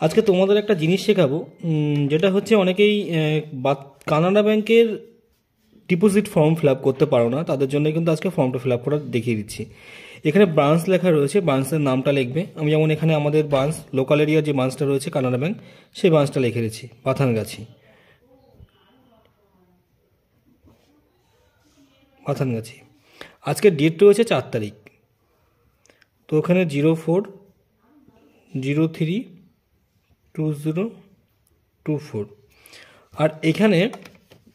আজকে তোমাদের একটা জিনিস শেখাবো, যেটা হচ্ছে অনেকেই কানাড়া ব্যাংকের ডিপোজিট ফর্ম ফিল আপ করতে পারো না, তাদের জন্য কিন্তু আজকে ফর্মটা ফিল আপ করা দেখিয়ে দিচ্ছি। এখানে ব্রাঞ্চ লেখা রয়েছে, ব্রাঞ্চের নামটা লিখবে। আমি যেমন এখানে আমাদের ব্রাঞ্চ লোকাল এরিয়া যে ব্রাঞ্চটা রয়েছে কানাড়া ব্যাংক, সেই ব্রাঞ্চটা লিখে দিচ্ছি পাথানগাছি। আজকের ডেট রয়েছে 4 তারিখ, তো ওখানে 04032024। আর এখানে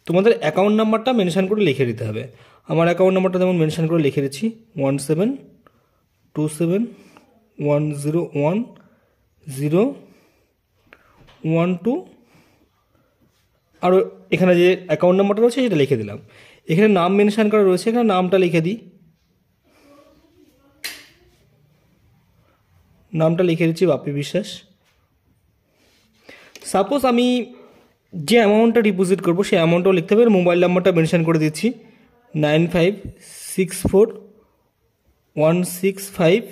তোমাদের অ্যাকাউন্ট নাম্বারটা মেনশান করে লিখে দিতে হবে। আমার অ্যাকাউন্ট নাম্বারটা যেমন মেনশান করে লিখে দিচ্ছি 1727101012। আর এখানে যে অ্যাকাউন্ট নাম্বারটা রয়েছে সেটা লিখে দিলাম। এখানে নাম মেনশান করা রয়েছে, এখানে নামটা লিখে দিই। নামটা লিখে দিচ্ছি বাপি বিশ্বাস। সাপোজ আমি যে অ্যামাউন্টটা ডিপোজিট করবো সেই অ্যামাউন্টটাও লিখতে হবে। মোবাইল নাম্বারটা মেনশান করে দিচ্ছি 956416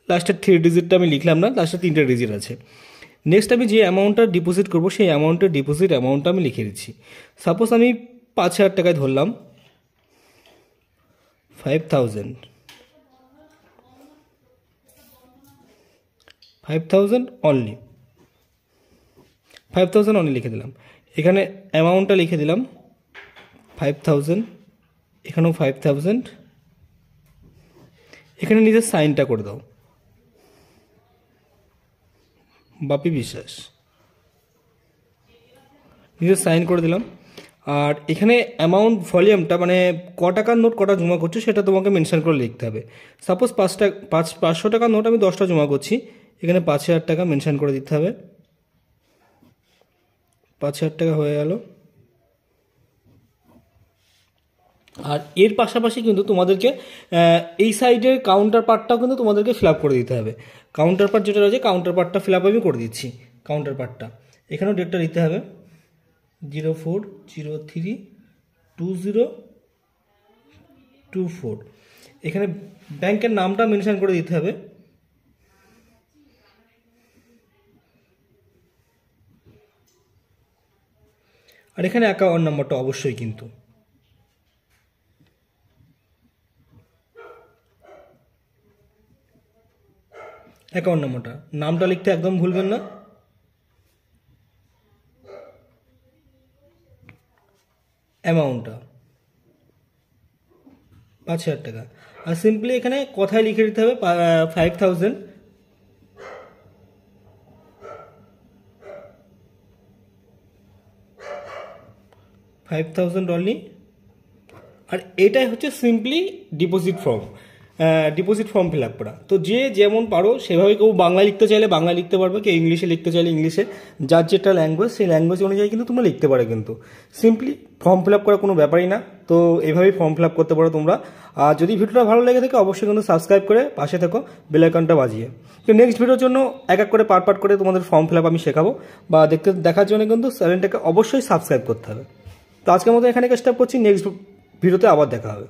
লাস্টের 3 ডিজিটটা আমি লিখলাম না, লাস্টের 3টে ডিজিট আছে। নেক্সট আমি যে অ্যামাউন্টটা ডিপোজিট করবো সেই অ্যামাউন্টের ডিপোজিট অ্যামাউন্টটা আমি লিখে দিচ্ছি। সাপোজ আমি 5000 টাকায় ধরলাম 5000 অনলি 5000 অনলি লিখে দিলাম। এখানে অ্যামাউন্টটা লিখে দিলাম 5000, এখানেও 5000। এখানে নিজের সাইনটা করে দাও বাপি বিশ্বাস, নিজের সাইন করে দিলাম। আর এখানে অ্যামাউন্ট ভলিউমটা মানে ক টাকার নোট কটা জমা করছো সেটা তোমাকে মেনশন করে লিখতে হবে। সাপোজ 500 টাকার নোট আমি 10টা জমা করছি, এখানে 5000 টাকা মেনশন করে দিতে হবে। 5000 টাকা হয়ে গেল। আর এর পাশাপাশি কিন্তু তোমাদেরকে এই সাইডের কাউন্টার পার্টটাও কিন্তু তোমাদেরকে ফিল আপ করে দিতে হবে। কাউন্টার পার্ট যেটা রয়েছে কাউন্টার পার্টটা ফিল আপ আমি করে দিচ্ছি। কাউন্টার পার্টটা এখানেও ডেটটা দিতে হবে 04032024। এখানে ব্যাংকের নামটা মেনশন করে দিতে হবে। আর এখানে অ্যাকাউন্ট নাম্বারটা অবশ্যই কিন্তু অ্যাকাউন্ট নাম্বারটা, নামটা লিখতে একদম ভুলবেন না। অ্যামাউন্টটা 5000 টাকা। আর সিম্পলি এখানে কথায় লিখে দিতে হবে 5000 অনলি। আর এটাই হচ্ছে simply deposit form fill up করা। তো যে যেমন পারো সেভাবে, কেউ বাংলা লিখতে চাইলে বাংলা লিখতে পারবে, কেউ ইংলিশে লিখতে চাইলে ইংলিশে, যার যেটা ল্যাঙ্গুয়েজ সেই ল্যাঙ্গুয়েজ অনুযায়ী কিন্তু তোমরা লিখতে পারো। কিন্তু সিম্পলি ফর্ম ফিল আপ করা কোনো ব্যাপারই না। তো এভাবেই ফর্ম ফিল আপ করতে পারো তোমরা। আর যদি ভিডিওটা ভালো লেগে থাকে অবশ্যই কিন্তু সাবস্ক্রাইব করে পাশে থেকো বেল আইকনটা বাজিয়ে। তো নেক্সট ভিডিওর জন্য এক এক করে পার্ট করে তোমাদের ফর্ম ফিল আপ আমি শেখাবো, বা দেখার জন্য কিন্তু চ্যানেলটাকে অবশ্যই সাবস্ক্রাইব করতে হবে। তো আজকের মতো এখানে স্টপ করছি, নেক্সট ভিডিওতে আবার দেখা হবে।